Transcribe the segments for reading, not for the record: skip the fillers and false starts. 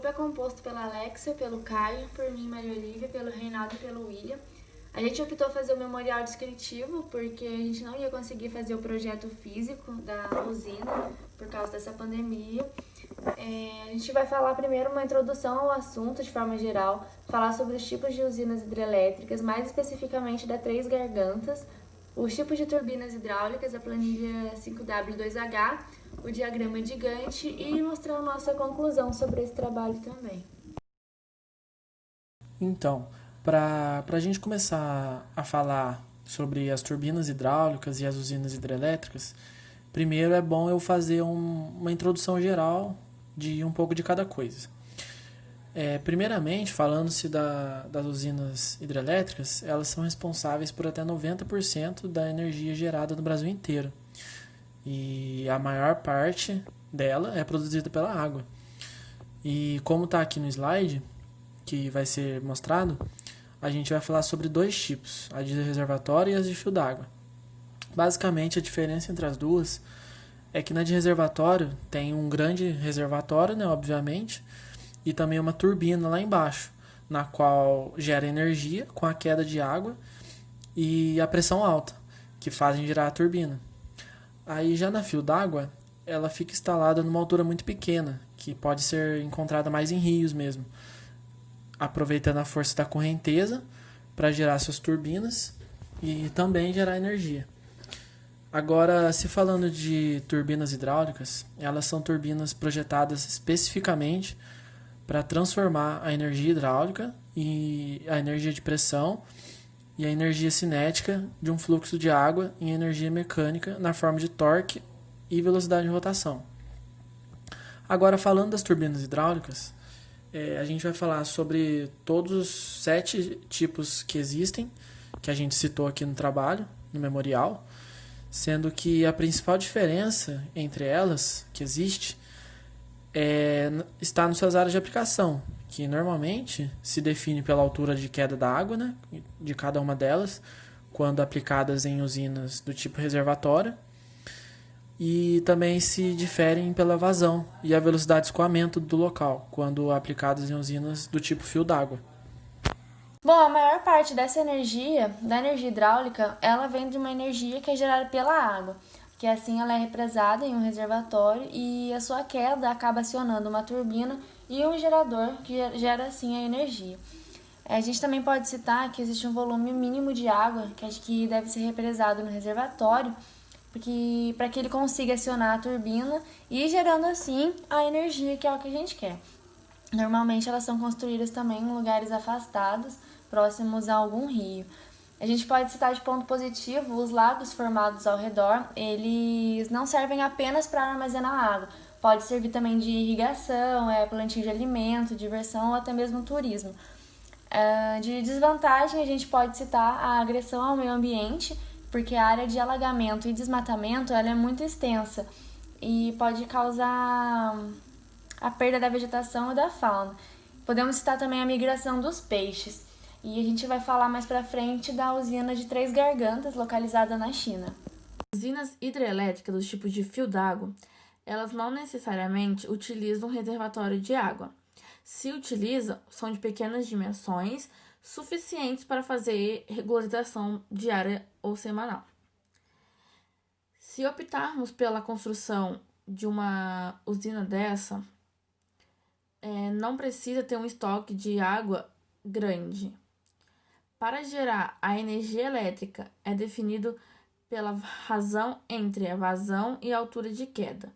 grupo é composto pela Alexia, pelo Caio, por mim, Maria Olivia, pelo Reinaldo e pelo William. A gente optou fazer o memorial descritivo porque a gente não ia conseguir fazer o projeto físico da usina por causa dessa pandemia. A gente vai falar primeiro uma introdução ao assunto de forma geral, falar sobre os tipos de usinas hidrelétricas, mais especificamente da Três Gargantas, os tipos de turbinas hidráulicas, a planilha 5W2H, o diagrama de Gantt e mostrar a nossa conclusão sobre esse trabalho também. Então, para a gente começar a falar sobre as turbinas hidráulicas e as usinas hidrelétricas, primeiro é bom eu fazer uma introdução geral de um pouco de cada coisa. Primeiramente, falando-se das usinas hidrelétricas, elas são responsáveis por até 90% da energia gerada no Brasil inteiro. E a maior parte dela é produzida pela água. E como está aqui no slide, que vai ser mostrado, a gente vai falar sobre dois tipos, a de reservatório e as de fio d'água. Basicamente, a diferença entre as duas é que na de reservatório tem um grande reservatório, né, obviamente, e também uma turbina lá embaixo, na qual gera energia com a queda de água e a pressão alta, que fazem girar a turbina. Aí já na fio d'água, ela fica instalada numa altura muito pequena, que pode ser encontrada mais em rios mesmo, aproveitando a força da correnteza para gerar suas turbinas e também gerar energia. Agora, se falando de turbinas hidráulicas, elas são turbinas projetadas especificamente para transformar a energia hidráulica e a energia de pressão e a energia cinética de um fluxo de água em energia mecânica na forma de torque e velocidade de rotação. Agora, falando das turbinas hidráulicas, a gente vai falar sobre todos os 7 tipos que existem, que a gente citou aqui no trabalho, no memorial, sendo que a principal diferença entre elas que existe está nas suas áreas de aplicação, que normalmente se define pela altura de queda da água, né, de cada uma delas, quando aplicadas em usinas do tipo reservatório, e também se diferem pela vazão e a velocidade de escoamento do local, quando aplicadas em usinas do tipo fio d'água. Bom, a maior parte dessa energia, da energia hidráulica, ela vem de uma energia que é gerada pela água, que assim ela é represada em um reservatório e a sua queda acaba acionando uma turbina e um gerador que gera assim a energia. A gente também pode citar que existe um volume mínimo de água que deve ser represado no reservatório para que ele consiga acionar a turbina e gerando assim a energia que é o que a gente quer. Normalmente elas são construídas também em lugares afastados, próximos a algum rio. A gente pode citar de ponto positivo os lagos formados ao redor, eles não servem apenas para armazenar água, pode servir também de irrigação, plantio de alimento, diversão ou até mesmo turismo. De desvantagem, a gente pode citar a agressão ao meio ambiente, porque a área de alagamento e desmatamento ela é muito extensa e pode causar a perda da vegetação e da fauna. Podemos citar também a migração dos peixes. E a gente vai falar mais pra frente da usina de Três Gargantas, localizada na China. Usinas hidrelétricas do tipo de fio d'água, elas não necessariamente utilizam um reservatório de água. Se utilizam, são de pequenas dimensões, suficientes para fazer regularização diária ou semanal. Se optarmos pela construção de uma usina dessa, não precisa ter um estoque de água grande. Para gerar a energia elétrica, é definido pela razão entre a vazão e a altura de queda.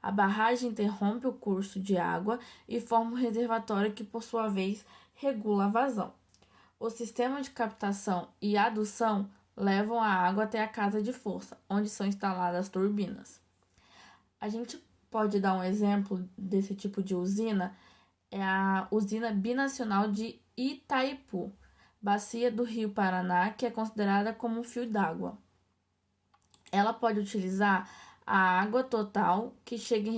A barragem interrompe o curso de água e forma um reservatório que, por sua vez, regula a vazão. O sistema de captação e adução levam a água até a casa de força, onde são instaladas as turbinas. A gente pode dar um exemplo desse tipo de usina, é a usina binacional de Itaipu, bacia do Rio Paraná, que é considerada como um fio d'água. Ela pode utilizar a água total que chega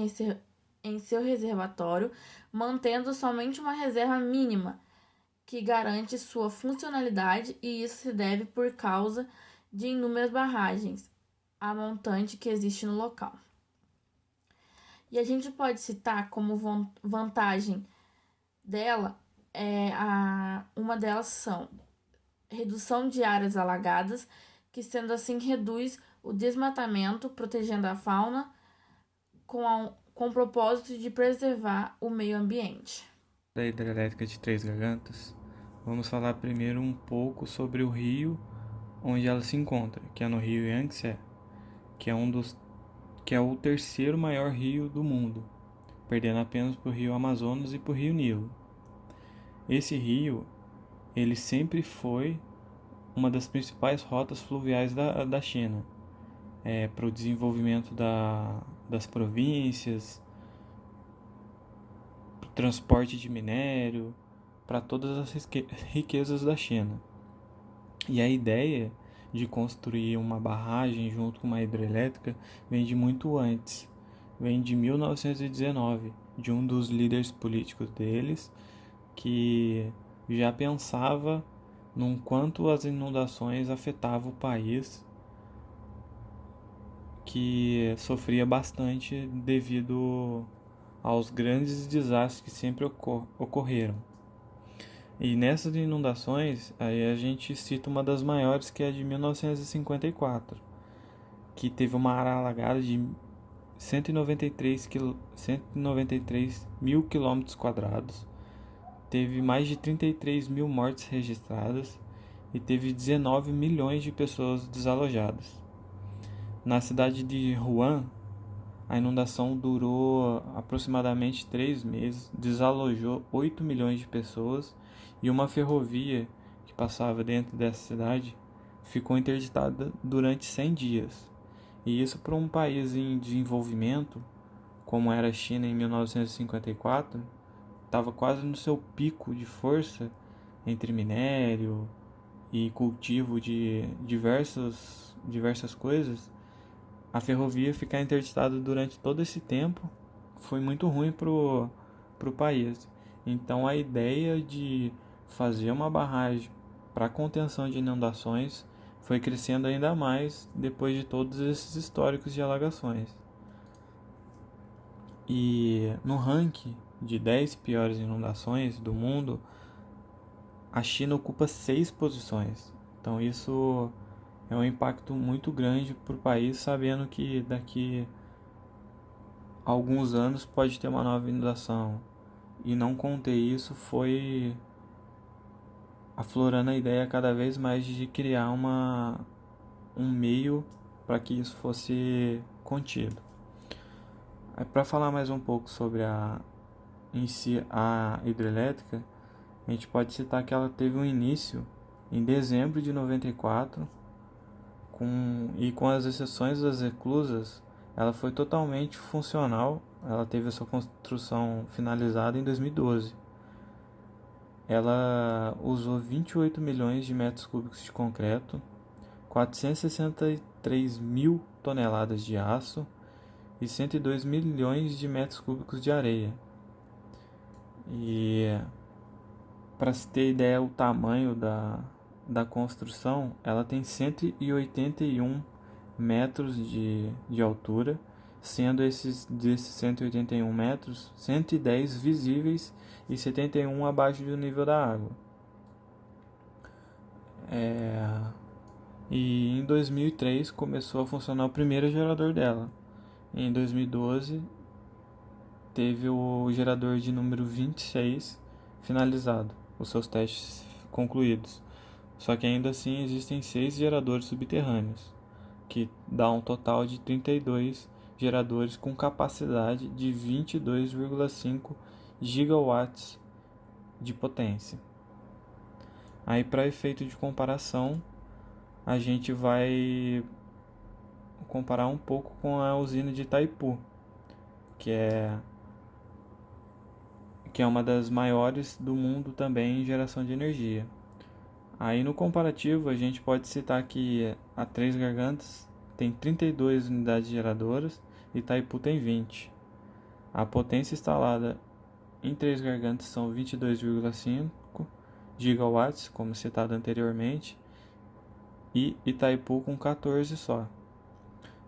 em seu reservatório, mantendo somente uma reserva mínima que garante sua funcionalidade, e isso se deve por causa de inúmeras barragens a montante que existe no local. E a gente pode citar como vantagem uma delas são redução de áreas alagadas, que sendo assim reduz o desmatamento, protegendo a fauna com o propósito de preservar o meio ambiente. Da hidrelétrica de Três Gargantas, vamos falar primeiro um pouco sobre o rio onde ela se encontra, que é no rio Yangtze, que é o terceiro maior rio do mundo, perdendo apenas para o rio Amazonas e para o rio Nilo. Esse rio, ele sempre foi uma das principais rotas fluviais da China, para o desenvolvimento das províncias, para o transporte de minério, para todas as riquezas da China. E a ideia de construir uma barragem junto com uma hidrelétrica vem de muito antes, vem de 1919, de um dos líderes políticos deles, que já pensava num quanto as inundações afetavam o país, que sofria bastante devido aos grandes desastres que sempre ocorreram. E nessas inundações, aí a gente cita uma das maiores, que é a de 1954, que teve uma área alagada de 193 mil quilômetros quadrados, teve mais de 33 mil mortes registradas e teve 19 milhões de pessoas desalojadas. Na cidade de Wuhan, a inundação durou aproximadamente 3 meses, desalojou 8 milhões de pessoas e uma ferrovia que passava dentro dessa cidade ficou interditada durante 100 dias. E isso para um país em desenvolvimento, como era a China em 1954, estava quase no seu pico de força entre minério e cultivo de diversas coisas. A ferrovia ficar interditada durante todo esse tempo foi muito ruim pro país. Então a ideia de fazer uma barragem para contenção de inundações foi crescendo ainda mais depois de todos esses históricos de alagações. E no ranking de 10 piores inundações do mundo, a China ocupa 6 posições. Então isso é um impacto muito grande para o país, sabendo que daqui a alguns anos pode ter uma nova inundação. E não conter isso foi aflorando a ideia cada vez mais de criar um meio para que isso fosse contido. Para falar mais um pouco sobre em si a hidrelétrica, a gente pode citar que ela teve um início em dezembro de 94, com as exceções das reclusas, ela foi totalmente funcional. Ela teve a sua construção finalizada em 2012. Ela usou 28 milhões de metros cúbicos de concreto, 463 mil toneladas de aço e 102 milhões de metros cúbicos de areia. E para se ter ideia o tamanho da construção, ela tem 181 metros de altura, sendo desses 181 metros, 110 visíveis e 71 abaixo do nível da água. E em 2003 começou a funcionar o primeiro gerador dela. Em 2012 teve o gerador de número 26 finalizado, os seus testes concluídos. Só que ainda assim existem 6 geradores subterrâneos, que dá um total de 32 geradores com capacidade de 22,5 gigawatts de potência. Aí, para efeito de comparação, a gente vai comparar um pouco com a usina de Itaipu, que é uma das maiores do mundo também em geração de energia. Aí no comparativo a gente pode citar que a Três Gargantas tem 32 unidades geradoras e Itaipu tem 20. A potência instalada em Três Gargantas são 22,5 gigawatts, como citado anteriormente, e Itaipu com 14 só.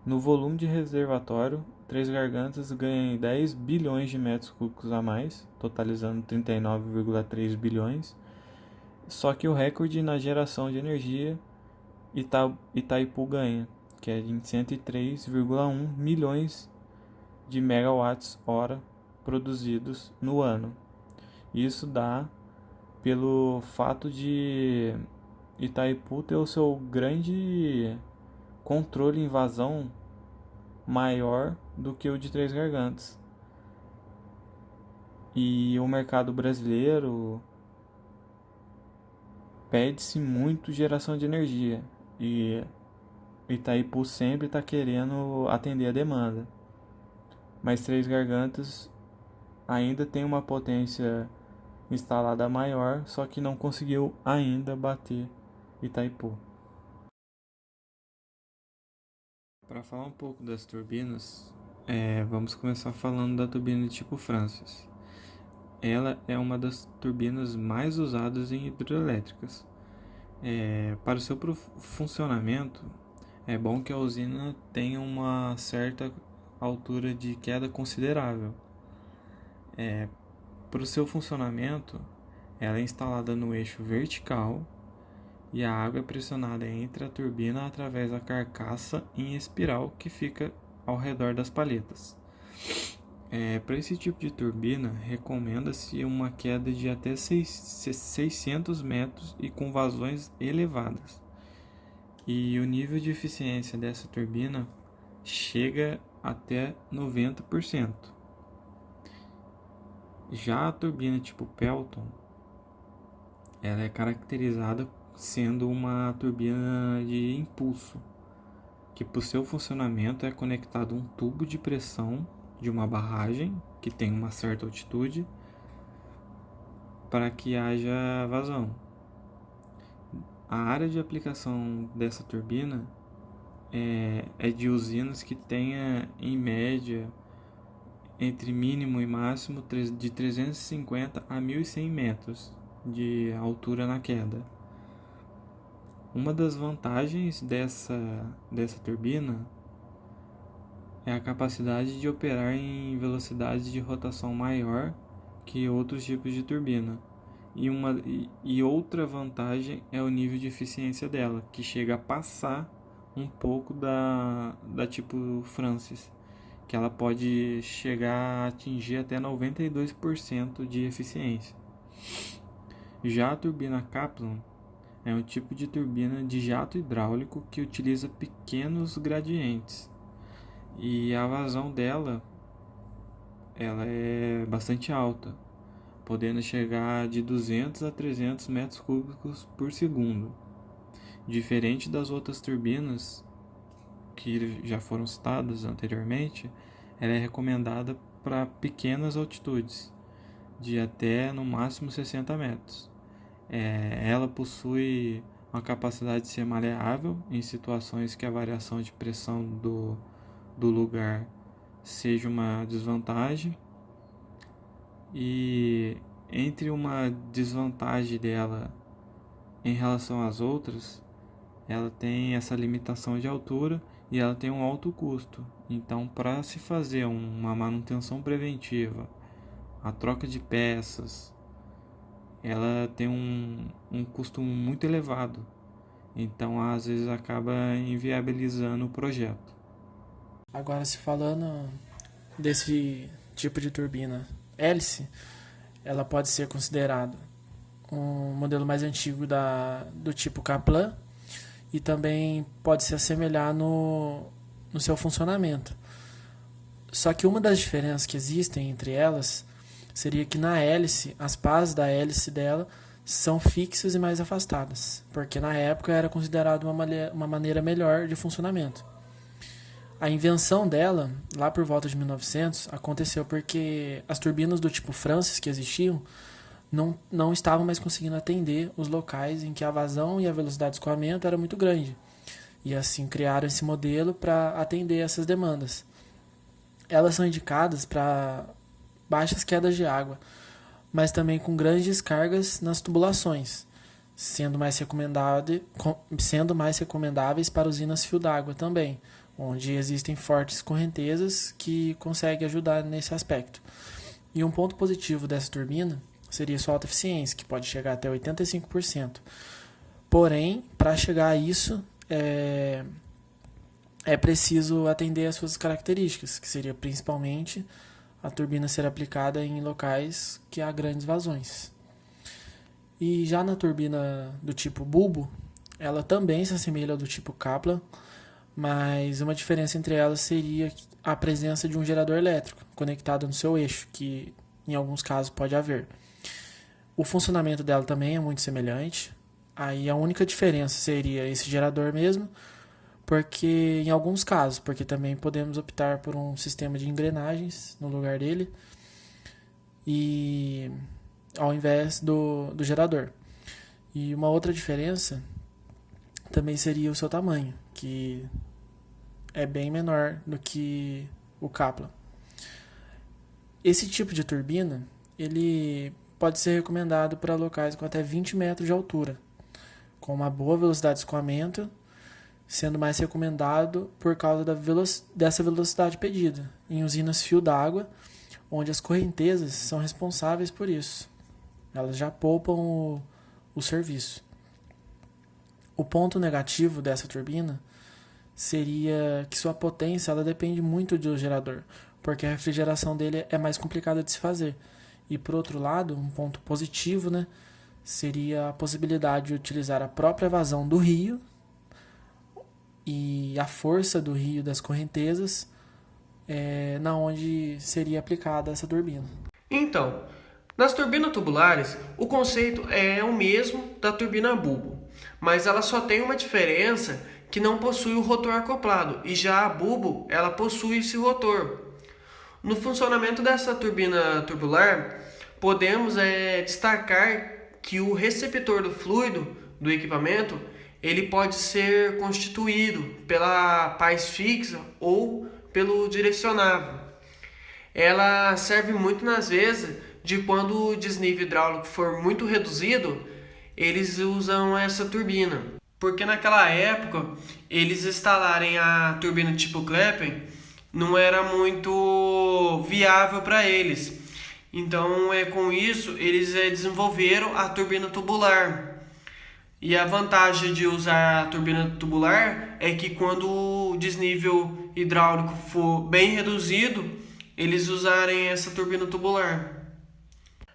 No volume de reservatório, Três Gargantas ganha 10 bilhões de metros cúbicos a mais, totalizando 39,3 bilhões. Só que o recorde na geração de energia Itaipu ganha, que é em 103,1 milhões de megawatts-hora produzidos no ano. Isso dá pelo fato de Itaipu ter o seu grande controle em vazão maior do que o de Três Gargantas. E o mercado brasileiro pede-se muito geração de energia e Itaipu sempre está querendo atender a demanda. Mas Três Gargantas ainda tem uma potência instalada maior, só que não conseguiu ainda bater Itaipu. Para falar um pouco das turbinas, vamos começar falando da turbina de tipo Francis. Ela é uma das turbinas mais usadas em hidrelétricas. Para o seu funcionamento, é bom que a usina tenha uma certa altura de queda considerável. Para o seu funcionamento, ela é instalada no eixo vertical e a água é pressionada entre a turbina através da carcaça em espiral que fica ao redor das paletas. Para esse tipo de turbina, recomenda-se uma queda de até 600 metros e com vazões elevadas. E o nível de eficiência dessa turbina chega até 90%. Já a turbina tipo Pelton, ela é caracterizada sendo uma turbina de impulso, que por seu funcionamento é conectado um tubo de pressão de uma barragem que tem uma certa altitude para que haja vazão. A área de aplicação dessa turbina é de usinas que tenha em média entre mínimo e máximo de 350 a 1.100 metros de altura na queda. Uma das vantagens dessa turbina é a capacidade de operar em velocidade de rotação maior que outros tipos de turbina. E outra vantagem é o nível de eficiência dela, que chega a passar um pouco da tipo Francis, que ela pode chegar a atingir até 92% de eficiência. Já a turbina Kaplan é um tipo de turbina de jato hidráulico que utiliza pequenos gradientes. E a vazão dela ela é bastante alta, podendo chegar de 200 a 300 metros cúbicos por segundo. Diferente das outras turbinas que já foram citadas anteriormente, ela é recomendada para pequenas altitudes, de até no máximo 60 metros. Ela possui uma capacidade de ser maleável em situações que a variação de pressão do lugar seja uma desvantagem, e entre uma desvantagem dela em relação às outras, ela tem essa limitação de altura e ela tem um alto custo. Então, para se fazer uma manutenção preventiva, a troca de peças, ela tem um custo muito elevado. Então, às vezes, acaba inviabilizando o projeto. Agora, se falando desse tipo de turbina hélice, ela pode ser considerada um modelo mais antigo do tipo Kaplan e também pode se assemelhar no seu funcionamento. Só que uma das diferenças que existem entre elas seria que na hélice, as pás da hélice dela são fixas e mais afastadas, porque na época era considerado uma maneira melhor de funcionamento. A invenção dela, lá por volta de 1900, aconteceu porque as turbinas do tipo Francis que existiam não estavam mais conseguindo atender os locais em que a vazão e a velocidade de escoamento era muito grande. E assim criaram esse modelo para atender essas demandas. Elas são indicadas para baixas quedas de água, mas também com grandes descargas nas tubulações, sendo mais recomendáveis para usinas fio d'água também, onde existem fortes correntezas que conseguem ajudar nesse aspecto. E um ponto positivo dessa turbina seria sua alta eficiência, que pode chegar até 85%. Porém, para chegar a isso, é preciso atender às suas características, que seria principalmente a turbina ser aplicada em locais que há grandes vazões. E já na turbina do tipo bulbo, ela também se assemelha ao do tipo Kaplan, mas uma diferença entre elas seria a presença de um gerador elétrico conectado no seu eixo, que em alguns casos pode haver. O funcionamento dela também é muito semelhante. Aí a única diferença seria esse gerador mesmo, porque em alguns casos, porque também podemos optar por um sistema de engrenagens no lugar dele, e ao invés do gerador. E uma outra diferença também seria o seu tamanho, que é bem menor do que o Kaplan. Esse tipo de turbina, ele pode ser recomendado para locais com até 20 metros de altura, com uma boa velocidade de escoamento, sendo mais recomendado por causa dessa velocidade pedida, em usinas fio d'água, onde as correntezas são responsáveis por isso. Elas já poupam o serviço. O ponto negativo dessa turbina seria que sua potência ela depende muito do gerador, porque a refrigeração dele é mais complicada de se fazer. E por outro lado, um ponto positivo, né, seria a possibilidade de utilizar a própria vazão do rio e a força do rio das correntezas na onde seria aplicada essa turbina. Então, nas turbinas tubulares, o conceito é o mesmo da turbina bulbo, mas ela só tem uma diferença que não possui o rotor acoplado, e já a bulbo ela possui esse rotor. No funcionamento dessa turbina tubular, podemos destacar que o receptor do fluido do equipamento ele pode ser constituído pela paz fixa ou pelo direcionável. Ela serve muito nas vezes de quando o desnível hidráulico for muito reduzido, eles usam essa turbina. Porque naquela época, eles instalarem a turbina tipo Kleppen não era muito viável para eles. Então, com isso, eles desenvolveram a turbina tubular. E a vantagem de usar a turbina tubular é que quando o desnível hidráulico for bem reduzido, eles usarem essa turbina tubular.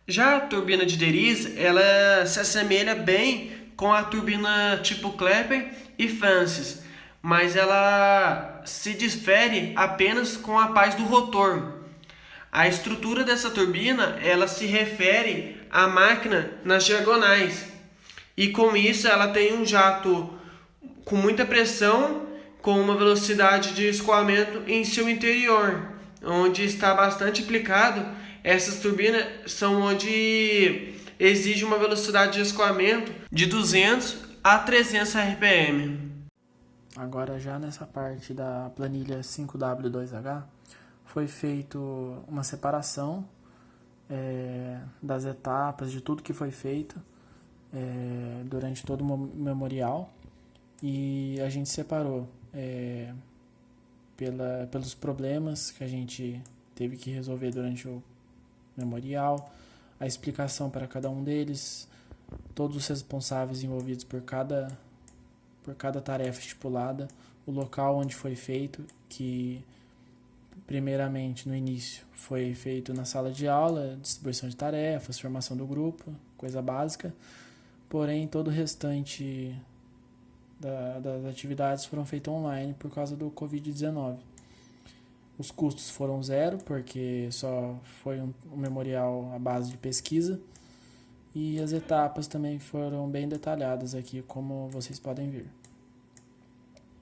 Já a turbina de Deriz, ela se assemelha bem com a turbina tipo Kleppen e Francis, mas ela se difere apenas com a paz do rotor. A estrutura dessa turbina, ela se refere à máquina nas diagonais. E com isso ela tem um jato com muita pressão, com uma velocidade de escoamento em seu interior, onde está bastante aplicado. Essas turbinas são onde exige uma velocidade de escoamento de 200 a 300 RPM. Agora já nessa parte da planilha 5W2H, foi feito uma separação das etapas, de tudo que foi feito durante todo o memorial, e a gente separou pelos problemas que a gente teve que resolver durante o memorial, a explicação para cada um deles, todos os responsáveis envolvidos por cada tarefa estipulada, o local onde foi feito, que primeiramente no início foi feito na sala de aula, distribuição de tarefas, formação do grupo, coisa básica, porém todo o restante das atividades foram feitas online por causa do Covid-19. Os custos foram zero, porque só foi um memorial à base de pesquisa, e as etapas também foram bem detalhadas aqui, como vocês podem ver.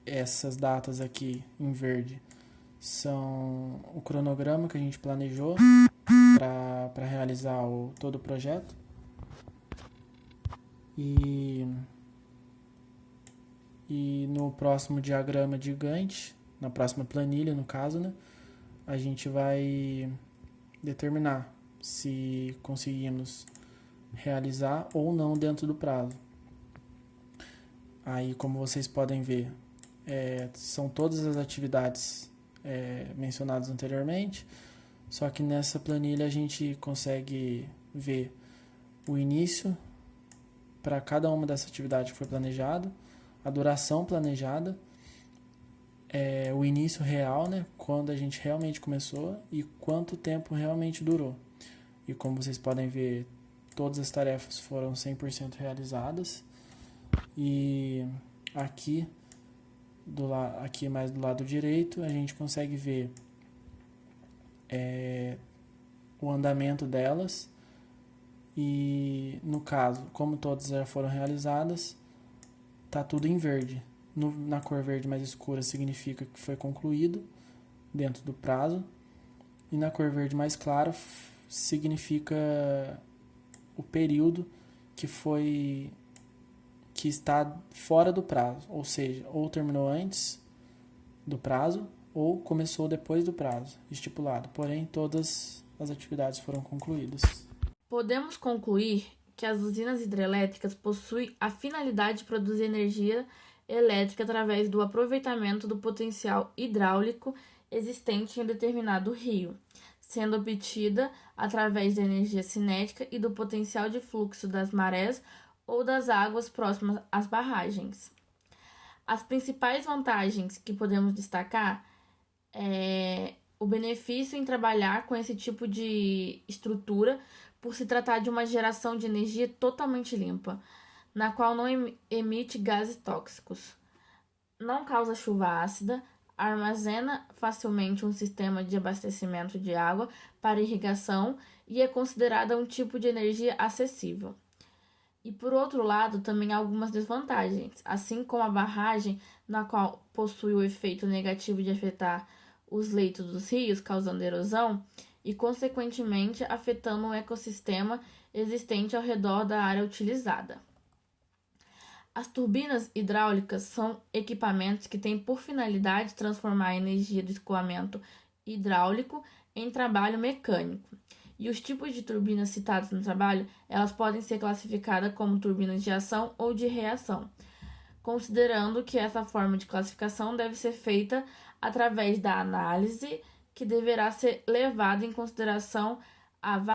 Essas datas aqui em verde são o cronograma que a gente planejou para realizar todo o projeto. E no próximo diagrama de Gantt, na próxima planilha, no caso, né, a gente vai determinar se conseguimos realizar ou não dentro do prazo. Aí, como vocês podem ver, são todas as atividades mencionadas anteriormente, só que nessa planilha a gente consegue ver o início para cada uma dessas atividades que foi planejado, a duração planejada, o início real, né, quando a gente realmente começou e quanto tempo realmente durou. E como vocês podem ver, todas as tarefas foram 100% realizadas. E aqui mais do lado direito a gente consegue ver o andamento delas. E no caso, como todas já foram realizadas, tá tudo em verde. Na cor verde mais escura significa que foi concluído dentro do prazo, e na cor verde mais clara significa o período que está fora do prazo, ou seja, ou terminou antes do prazo ou começou depois do prazo estipulado, porém todas as atividades foram concluídas. Podemos concluir que as usinas hidrelétricas possuem a finalidade de produzir energia elétrica através do aproveitamento do potencial hidráulico existente em um determinado rio, sendo obtida através da energia cinética e do potencial de fluxo das marés ou das águas próximas às barragens. As principais vantagens que podemos destacar é o benefício em trabalhar com esse tipo de estrutura por se tratar de uma geração de energia totalmente limpa, na qual não emite gases tóxicos, não causa chuva ácida, armazena facilmente um sistema de abastecimento de água para irrigação e é considerada um tipo de energia acessível. E por outro lado, também há algumas desvantagens, assim como a barragem, na qual possui o efeito negativo de afetar os leitos dos rios, causando erosão e, consequentemente, afetando o ecossistema existente ao redor da área utilizada. As turbinas hidráulicas são equipamentos que têm por finalidade transformar a energia do escoamento hidráulico em trabalho mecânico. E os tipos de turbinas citados no trabalho, elas podem ser classificadas como turbinas de ação ou de reação, considerando que essa forma de classificação deve ser feita através da análise que deverá ser levada em consideração a